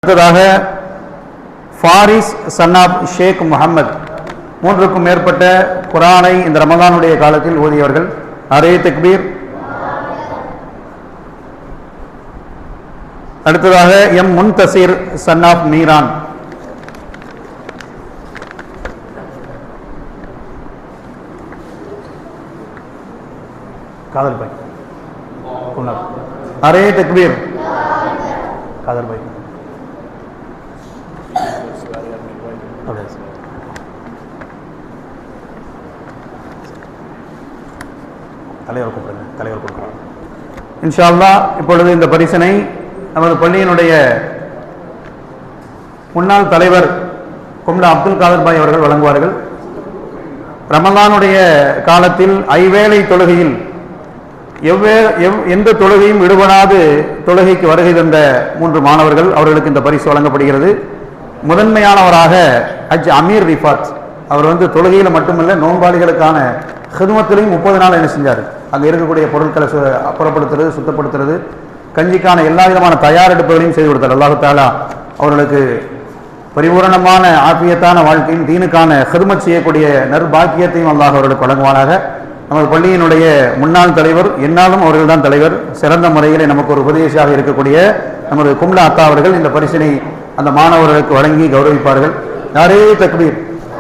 அடுத்ததாக Faris Sun app ஷேக் முகமது 3க்கும் மேற்பட்ட குரானை இந்த ரமலானுடைய காலத்தில் ஓதியவர்கள். அரே தக்பீர். அடுத்ததாக எம் முன்தசீர் சன் ஆப் மீரான். காதல் பாய். அரே தக்பீர். காதல் பாய். தலைவர் கூப்பிடுங்க. தலைவர் கொடுக்கலாம். இன்ஷா அல்லாஹ் இப்பொழுது இந்த பரிசனை நமது பள்ளியினுடைய முன்னாள் தலைவர் கும்லா அப்துல் காதர் பாய் அவர்கள் வழங்குவார்கள். ரமலானுடைய காலத்தில் ஐவேளை தொழுகையில் எந்த தொழுகையும் விடுபடாது தொழுகைக்கு வருகை தந்த 3 மாணவர்கள், அவர்களுக்கு இந்த பரிசு வழங்கப்படுகிறது. முதன்மையானவராக ஹஜ் அமீர் ரிஃபாத் அவர் தொழுகையில் மட்டுமல்ல, நோன்பாளிகளுக்கான ஹிதுமத்திலையும் 30 நாள் என்ன செஞ்சார். அங்கே இருக்கக்கூடிய பொருட்களை அப்புறப்படுத்துறது, சுத்தப்படுத்துறது, கஞ்சிக்கான எல்லா விதமான தயாரெடுப்புகளையும் செய்து கொடுத்தார். அல்லாஹு தஆலா அவர்களுக்கு பரிபூரணமான ஆபியத்தான வாழ்க்கையும் தீனுக்கான ஹிதுமத் செய்யக்கூடிய நற்பாக்கியத்தையும் அல்லாஹ் அவர்களுக்கு வழங்குவானாக. நமது பள்ளியினுடைய முன்னாள் தலைவர், என்னாலும் அவர்கள் தான் தலைவர், சிறந்த முறையில் நமக்கு ஒரு உபதேசியாக இருக்கக்கூடிய நமது கும்லா அத்தா அவர்கள் இந்த பரிசினை அந்த மாணவர்களுக்கு வழங்கி கௌரவிப்பார்கள். யாரே தக்பீர்.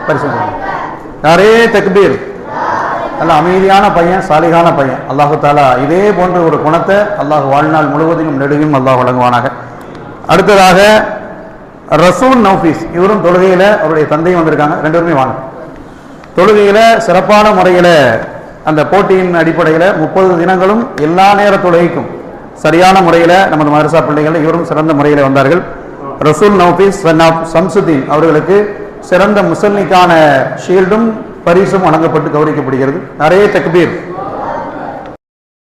பரிசு யாரே தக்பீர். நல்ல அமைதியான பையன், சாலிகான பையன். அல்லாஹு தாலா இதே போன்ற ஒரு குணத்தை அல்லாஹ் வாழ்நாள் முழுவதிலும் நெடுகும் அல்லாஹ் வழங்குவானாக. அடுத்ததாக ரசூல் நௌஃபீஸ், இவரும் தொழுகையில் அவருடைய தந்தையும் வந்திருக்காங்க. 2 பேருமே வாங்க. தொழுகையில் சிறப்பான முறையில் அந்த போட்டியின் அடிப்படையில் 30 தினங்களும் எல்லா நேர தொழுகைக்கும் சரியான முறையில் நமது மதரசா பிள்ளைகள் இவரும் சிறந்த முறையில் வந்தார்கள். ரசூல் நௌஃபீஸ் சன் ஆப் சம்சுதீன் அவர்களுக்கு சிறந்த முசல்லிக்கான ஷீல்டும் பரிசும் வழங்கப்பட்டு கௌரவிக்கப்படுகிறது. நிறைய தக்பீர்.